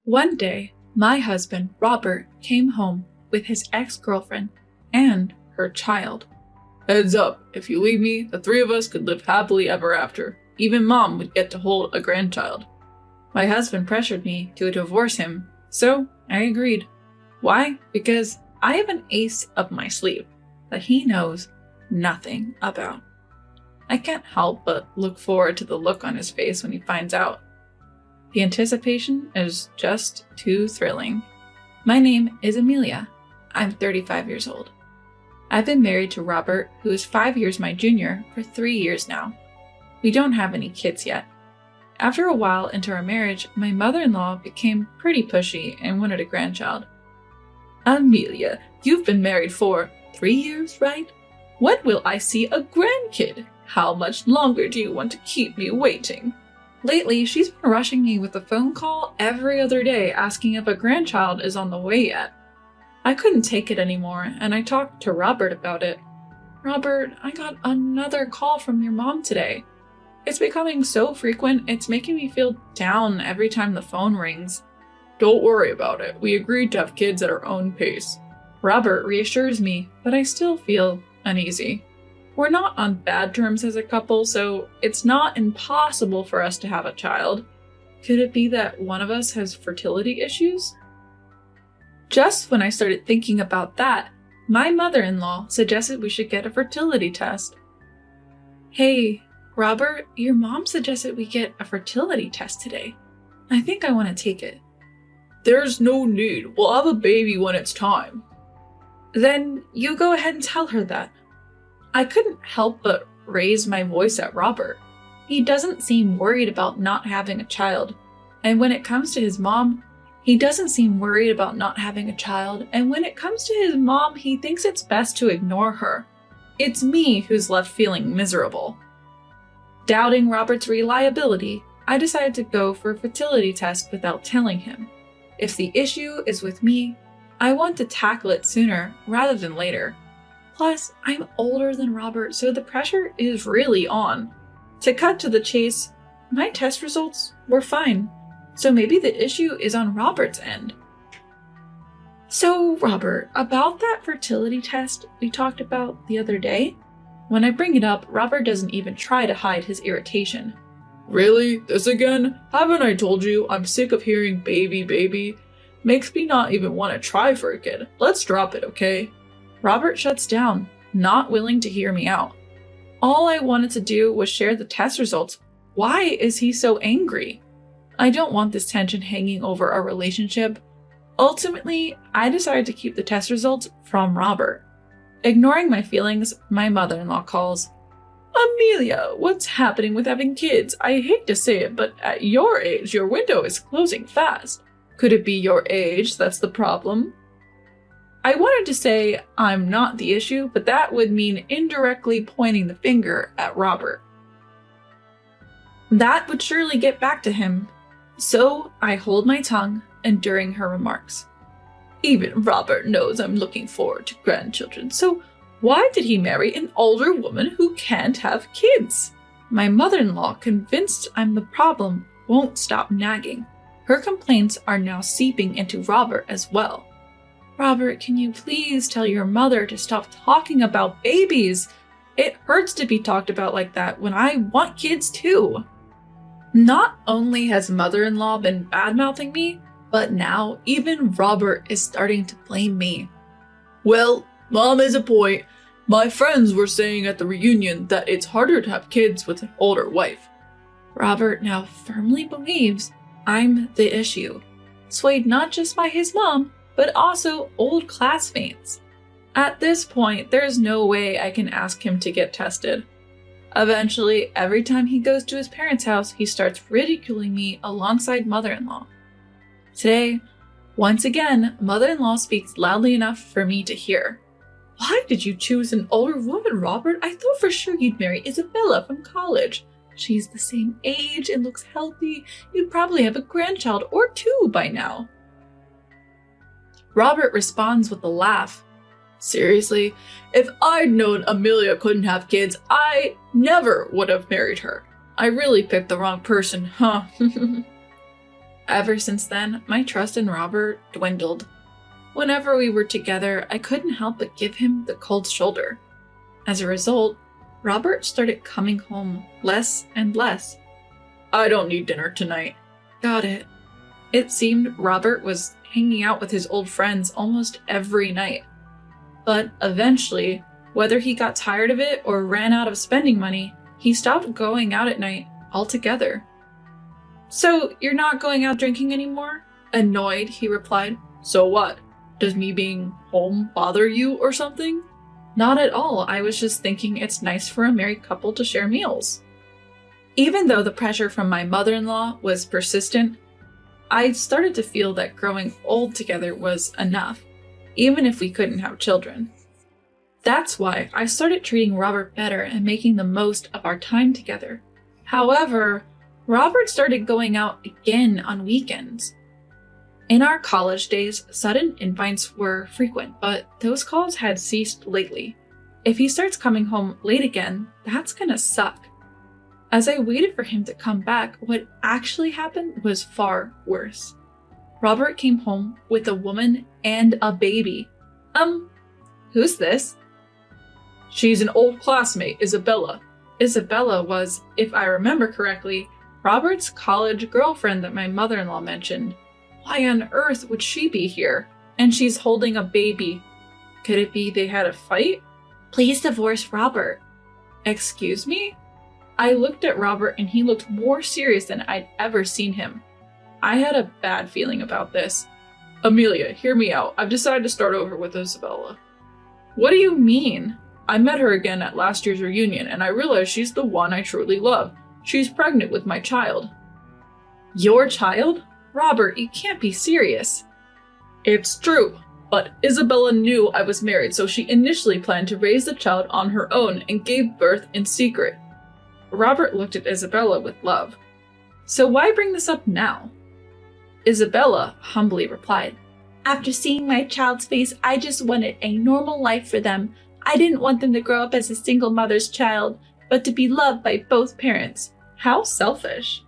One day, my husband, Robert, came home with his ex-girlfriend and her child. Heads up, if you leave me, the three of us could live happily ever after. Even Mom would get to hold a grandchild. My husband pressured me to divorce him, so I agreed. Why? Because I have an ace up my sleeve that he knows nothing about. I can't help but look forward to the look on his face when he finds out. The anticipation is just too thrilling. My name is Amelia. I'm 35 years old. I've been married to Robert, who is 5 years my junior, for 3 years now. We don't have any kids yet. After a while into our marriage, my mother-in-law became pretty pushy and wanted a grandchild. Amelia, you've been married for 3 years, right? When will I see a grandkid? How much longer do you want to keep me waiting? Lately, she's been rushing me with a phone call every other day asking if a grandchild is on the way yet. I couldn't take it anymore, and I talked to Robert about it. Robert, I got another call from your mom today. It's becoming so frequent, it's making me feel down every time the phone rings. Don't worry about it. We agreed to have kids at our own pace. Robert reassures me, but I still feel uneasy. We're not on bad terms as a couple, so it's not impossible for us to have a child. Could it be that one of us has fertility issues? Just when I started thinking about that, my mother-in-law suggested we should get a fertility test. Hey, Robert, your mom suggested we get a fertility test today. I think I want to take it. There's no need. We'll have a baby when it's time. Then you go ahead and tell her that. I couldn't help but raise my voice at Robert. He doesn't seem worried about not having a child. And when it comes to his mom, he doesn't seem worried about not having a child. And when it comes to his mom, he thinks it's best to ignore her. It's me who's left feeling miserable. Doubting Robert's reliability, I decided to go for a fertility test without telling him. If the issue is with me, I want to tackle it sooner rather than later. Plus, I'm older than Robert, so the pressure is really on. To cut to the chase, my test results were fine, so maybe the issue is on Robert's end. So, Robert, about that fertility test we talked about the other day? When I bring it up, Robert doesn't even try to hide his irritation. Really? This again? Haven't I told you I'm sick of hearing baby, baby? Makes me not even want to try for a kid. Let's drop it, okay? Robert shuts down, not willing to hear me out. All I wanted to do was share the test results. Why is he so angry? I don't want this tension hanging over our relationship. Ultimately, I decided to keep the test results from Robert. Ignoring my feelings, my mother-in-law calls. Amelia, what's happening with having kids? I hate to say it, but at your age, your window is closing fast. Could it be your age that's the problem? I wanted to say I'm not the issue, but that would mean indirectly pointing the finger at Robert. That would surely get back to him. So I hold my tongue, enduring her remarks. Even Robert knows I'm looking forward to grandchildren, so why did he marry an older woman who can't have kids? My mother-in-law, convinced I'm the problem, won't stop nagging. Her complaints are now seeping into Robert as well. Robert, can you please tell your mother to stop talking about babies? It hurts to be talked about like that when I want kids too. Not only has mother-in-law been bad-mouthing me, but now even Robert is starting to blame me. Well, Mom has a point. My friends were saying at the reunion that it's harder to have kids with an older wife. Robert now firmly believes I'm the issue, swayed not just by his mom, but also old classmates. At this point, there's no way I can ask him to get tested. Eventually, every time he goes to his parents' house, he starts ridiculing me alongside mother-in-law. Today, once again, mother-in-law speaks loudly enough for me to hear. Why did you choose an older woman, Robert? I thought for sure you'd marry Isabella from college. She's the same age and looks healthy. You'd probably have a grandchild or two by now. Robert responds with a laugh. Seriously, if I'd known Amelia couldn't have kids, I never would have married her. I really picked the wrong person, huh? Ever since then, my trust in Robert dwindled. Whenever we were together, I couldn't help but give him the cold shoulder. As a result, Robert started coming home less and less. I don't need dinner tonight. Got it. It seemed Robert was hanging out with his old friends almost every night. But eventually, whether he got tired of it or ran out of spending money, he stopped going out at night altogether. So, you're not going out drinking anymore? Annoyed, he replied. So what? Does me being home bother you or something? Not at all. I was just thinking it's nice for a married couple to share meals. Even though the pressure from my mother-in-law was persistent, I started to feel that growing old together was enough, even if we couldn't have children. That's why I started treating Robert better and making the most of our time together. However, Robert started going out again on weekends. In our college days, sudden invites were frequent, but those calls had ceased lately. If he starts coming home late again, that's gonna suck. As I waited for him to come back, what actually happened was far worse. Robert came home with a woman and a baby. Who's this? She's an old classmate, Isabella. Isabella was, if I remember correctly, Robert's college girlfriend that my mother-in-law mentioned. Why on earth would she be here? And she's holding a baby. Could it be they had a fight? Please divorce Robert. Excuse me? I looked at Robert and he looked more serious than I'd ever seen him. I had a bad feeling about this. Amelia, hear me out. I've decided to start over with Isabella. What do you mean? I met her again at last year's reunion and I realized she's the one I truly love. She's pregnant with my child. Your child? Robert, you can't be serious. It's true, but Isabella knew I was married, so she initially planned to raise the child on her own and gave birth in secret. Robert looked at Isabella with love. So why bring this up now? Isabella humbly replied, After seeing my child's face, I just wanted a normal life for them. I didn't want them to grow up as a single mother's child, but to be loved by both parents. How selfish.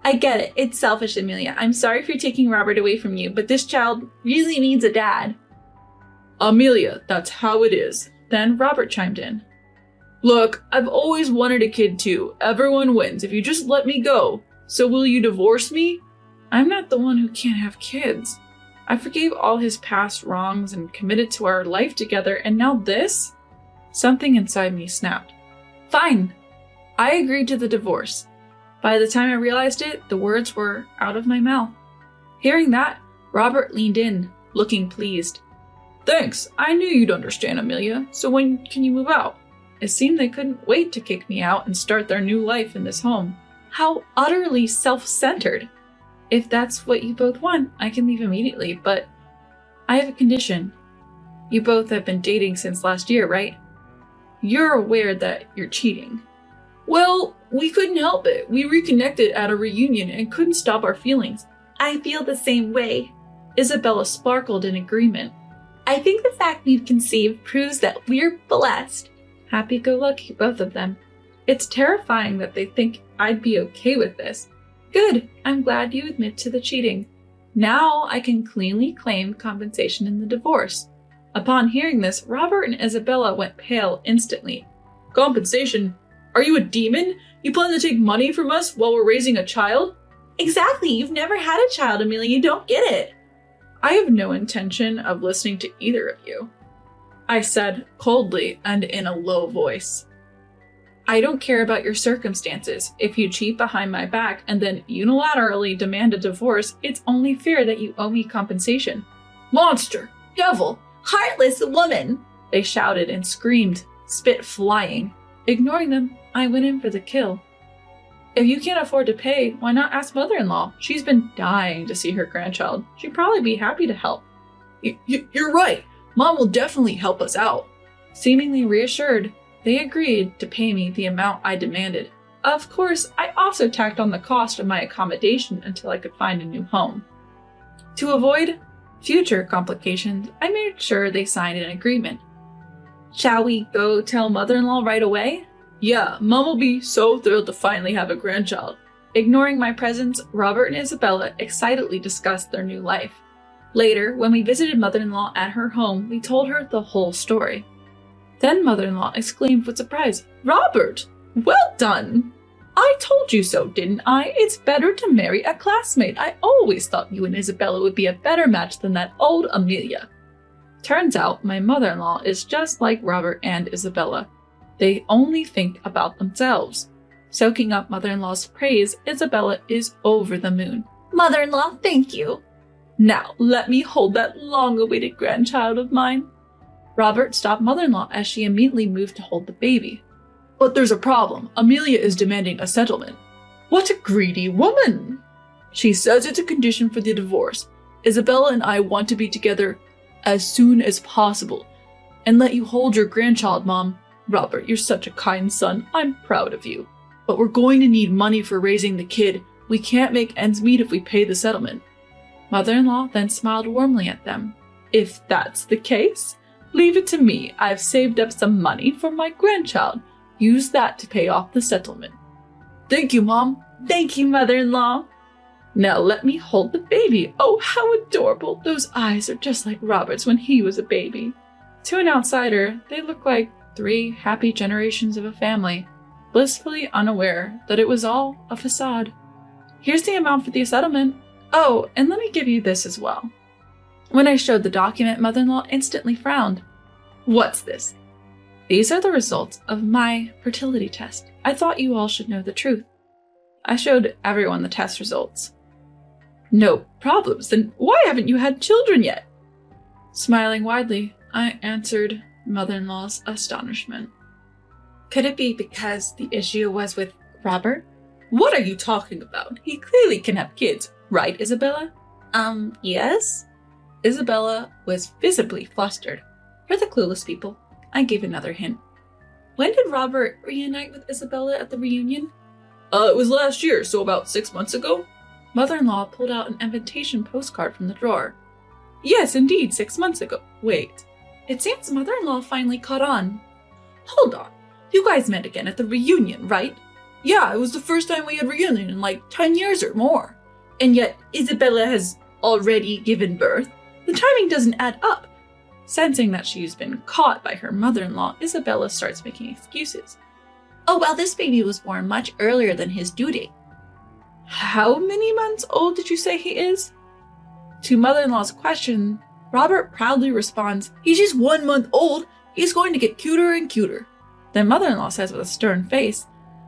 I get it. It's selfish, Amelia. I'm sorry for taking Robert away from you, but this child really needs a dad. Amelia, that's how it is. Then Robert chimed in. Look, I've always wanted a kid too. Everyone wins if you just let me go. So will you divorce me? I'm not the one who can't have kids. I forgave all his past wrongs and committed to our life together, and now this? Something inside me snapped. Fine. I agreed to the divorce. By the time I realized it, the words were out of my mouth. Hearing that, Robert leaned in, looking pleased. Thanks, I knew you'd understand, Amelia. So when can you move out? It seemed they couldn't wait to kick me out and start their new life in this home. How utterly self-centered. If that's what you both want, I can leave immediately, but I have a condition. You both have been dating since last year, right? You're aware that you're cheating. Well, we couldn't help it. We reconnected at a reunion and couldn't stop our feelings. I feel the same way. Isabella sparkled in agreement. I think the fact we've conceived proves that we're blessed. Happy-go-lucky, both of them. It's terrifying that they think I'd be okay with this. Good, I'm glad you admit to the cheating. Now I can cleanly claim compensation in the divorce. Upon hearing this, Robert and Isabella went pale instantly. Compensation? Are you a demon? You plan to take money from us while we're raising a child? Exactly, you've never had a child, Amelia, you don't get it. I have no intention of listening to either of you. I said coldly and in a low voice. I don't care about your circumstances. If you cheat behind my back and then unilaterally demand a divorce, it's only fair that you owe me compensation. Monster! Devil! Heartless woman! They shouted and screamed, spit flying. Ignoring them, I went in for the kill. If you can't afford to pay, why not ask mother-in-law? She's been dying to see her grandchild. She'd probably be happy to help. You're right. Mom will definitely help us out. Seemingly reassured, they agreed to pay me the amount I demanded. Of course, I also tacked on the cost of my accommodation until I could find a new home. To avoid future complications, I made sure they signed an agreement. Shall we go tell mother-in-law right away? Yeah, Mom will be so thrilled to finally have a grandchild. Ignoring my presence, Robert and Isabella excitedly discussed their new life. Later, when we visited mother-in-law at her home, we told her the whole story. Then mother-in-law exclaimed with surprise, "Robert! Well done! I told you so, didn't I? It's better to marry a classmate. I always thought you and Isabella would be a better match than that old Amelia." Turns out my mother-in-law is just like Robert and Isabella. They only think about themselves. Soaking up mother-in-law's praise, Isabella is over the moon. "Mother-in-law, thank you. Now let me hold that long-awaited grandchild of mine." Robert stopped mother-in-law as she immediately moved to hold the baby. "But there's a problem. Amelia is demanding a settlement." "What a greedy woman!" "She says it's a condition for the divorce. Isabella and I want to be together as soon as possible. And let you hold your grandchild, Mom. Robert, you're such a kind son. I'm proud of you. But we're going to need money for raising the kid. We can't make ends meet if we pay the settlement." Mother-in-law then smiled warmly at them. "If that's the case, leave it to me. I've saved up some money for my grandchild. Use that to pay off the settlement." "Thank you, Mom." "Thank you, mother-in-law." "Now let me hold the baby. Oh, how adorable. Those eyes are just like Robert's when he was a baby." To an outsider, they look like 3 happy generations of a family, blissfully unaware that it was all a facade. "Here's the amount for the settlement. Oh, and let me give you this as well." When I showed the document, mother-in-law instantly frowned. "What's this?" "These are the results of my fertility test. I thought you all should know the truth." I showed everyone the test results. "No problems, then why haven't you had children yet?" Smiling widely, I answered mother-in-law's astonishment. "Could it be because the issue was with Robert?" "What are you talking about? He clearly can have kids, right, Isabella?" Yes?" Isabella was visibly flustered. For the clueless people, I gave another hint. "When did Robert reunite with Isabella at the reunion?" It was last year, so about 6 months ago." Mother-in-law pulled out an invitation postcard from the drawer. "Yes, indeed, 6 months ago. Wait. It seems mother-in-law finally caught on. Hold on. You guys met again at the reunion, right?" "Yeah, it was the first time we had reunion in like 10 years or more. And yet Isabella has already given birth. The timing doesn't add up." Sensing that she's been caught by her mother-in-law, Isabella starts making excuses. "Oh, well, this baby was born much earlier than his due date." "How many months old did you say he is?" To mother-in-law's question, Robert proudly responds, "He's just 1 month old. He's going to get cuter and cuter." Then mother-in-law says with a stern face,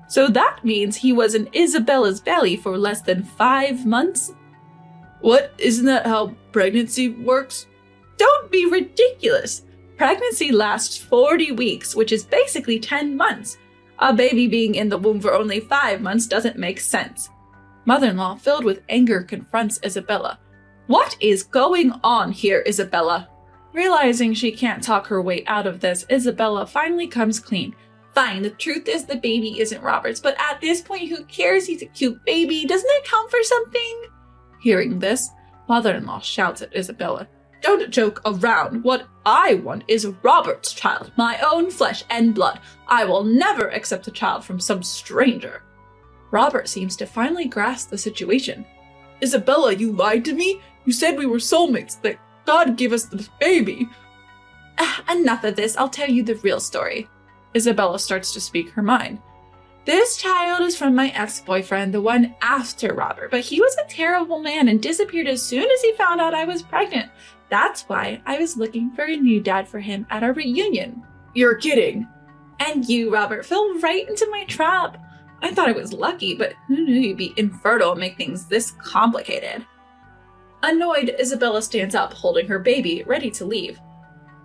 "So that means he was in Isabella's belly for less than 5 months?" "What? Isn't that how pregnancy works?" "Don't be ridiculous. Pregnancy lasts 40 weeks, which is basically 10 months. A baby being in the womb for only 5 months doesn't make sense." Mother-in-law, filled with anger, confronts Isabella. "What is going on here, Isabella?" Realizing she can't talk her way out of this, Isabella finally comes clean. "Fine, the truth is the baby isn't Robert's, but at this point, who cares? He's a cute baby. Doesn't that count for something?" Hearing this, mother-in-law shouts at Isabella, "Don't joke around. What I want is Robert's child, my own flesh and blood. I will never accept a child from some stranger." Robert seems to finally grasp the situation. "Isabella, you lied to me? You said we were soulmates, that God gave us this baby." Enough of this. I'll tell you the real story." Isabella starts to speak her mind. "This child is from my ex-boyfriend, the one after Robert, but he was a terrible man and disappeared as soon as he found out I was pregnant. That's why I was looking for a new dad for him at our reunion." "You're kidding." "And you, Robert, fell right into my trap. I thought I was lucky, but who knew you'd be infertile and make things this complicated?" Annoyed, Isabella stands up, holding her baby, ready to leave.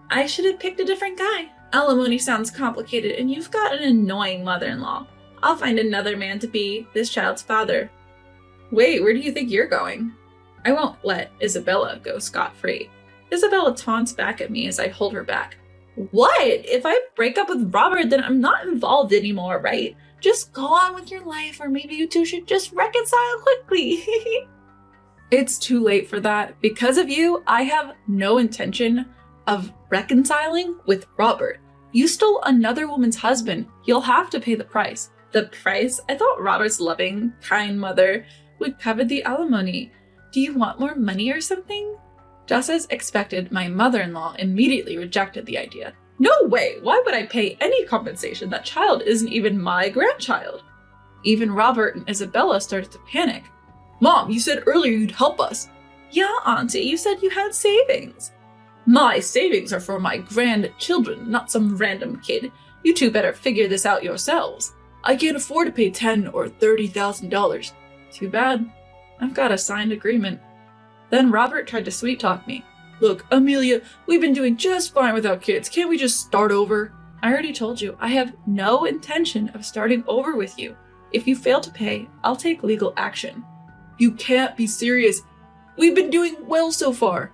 "I should have picked a different guy. Alimony sounds complicated, and you've got an annoying mother-in-law. I'll find another man to be this child's father." "Wait, where do you think you're going?" I won't let Isabella go scot-free. Isabella taunts back at me as I hold her back. "What? If I break up with Robert, then I'm not involved anymore, right? Just go on with your life, or maybe you two should just reconcile quickly." It's too late for that. Because of you, I have no intention of reconciling with Robert. You stole another woman's husband. You'll have to pay the price. The price? I thought Robert's loving, kind mother would cover the alimony. Do you want more money or something? Just as expected, my mother-in-law immediately rejected the idea. No way! Why would I pay any compensation? That child isn't even my grandchild. Even Robert and Isabella started to panic. Mom, you said earlier you'd help us. Yeah, Auntie, you said you had savings. My savings are for my grandchildren, not some random kid. You two better figure this out yourselves. I can't afford to pay $10,000 or $30,000. Too bad. I've got a signed agreement. Then Robert tried to sweet talk me. Look, Amelia, we've been doing just fine without kids. Can't we just start over? I already told you, I have no intention of starting over with you. If you fail to pay, I'll take legal action. You can't be serious. We've been doing well so far.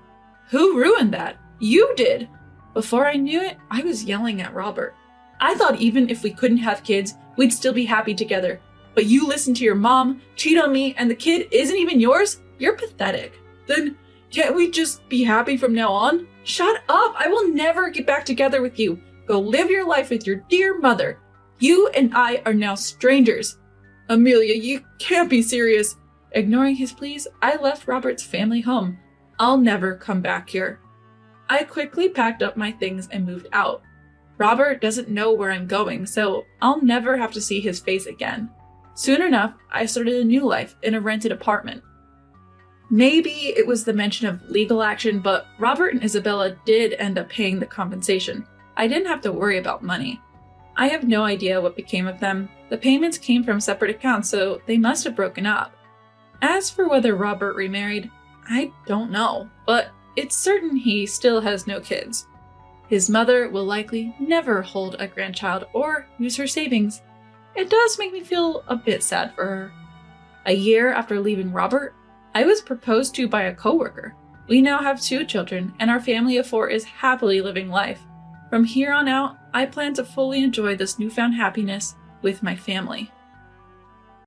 Who ruined that? You did. Before I knew it, I was yelling at Robert. I thought even if we couldn't have kids, we'd still be happy together. But you listen to your mom, cheat on me, and the kid isn't even yours? You're pathetic. Then can't we just be happy from now on? Shut up! I will never get back together with you. Go live your life with your dear mother. You and I are now strangers. Amelia, you can't be serious. Ignoring his pleas, I left Robert's family home. I'll never come back here. I quickly packed up my things and moved out. Robert doesn't know where I'm going, so I'll never have to see his face again. Soon enough, I started a new life in a rented apartment. Maybe it was the mention of legal action, but Robert and Isabella did end up paying the compensation. I didn't have to worry about money. I have no idea what became of them. The payments came from separate accounts, so they must have broken up. As for whether Robert remarried, I don't know, but it's certain he still has no kids. His mother will likely never hold a grandchild or use her savings. It does make me feel a bit sad for her. A year after leaving Robert, I was proposed to by a coworker. We now have 2 children, and our family of 4 is happily living life. From here on out, I plan to fully enjoy this newfound happiness with my family.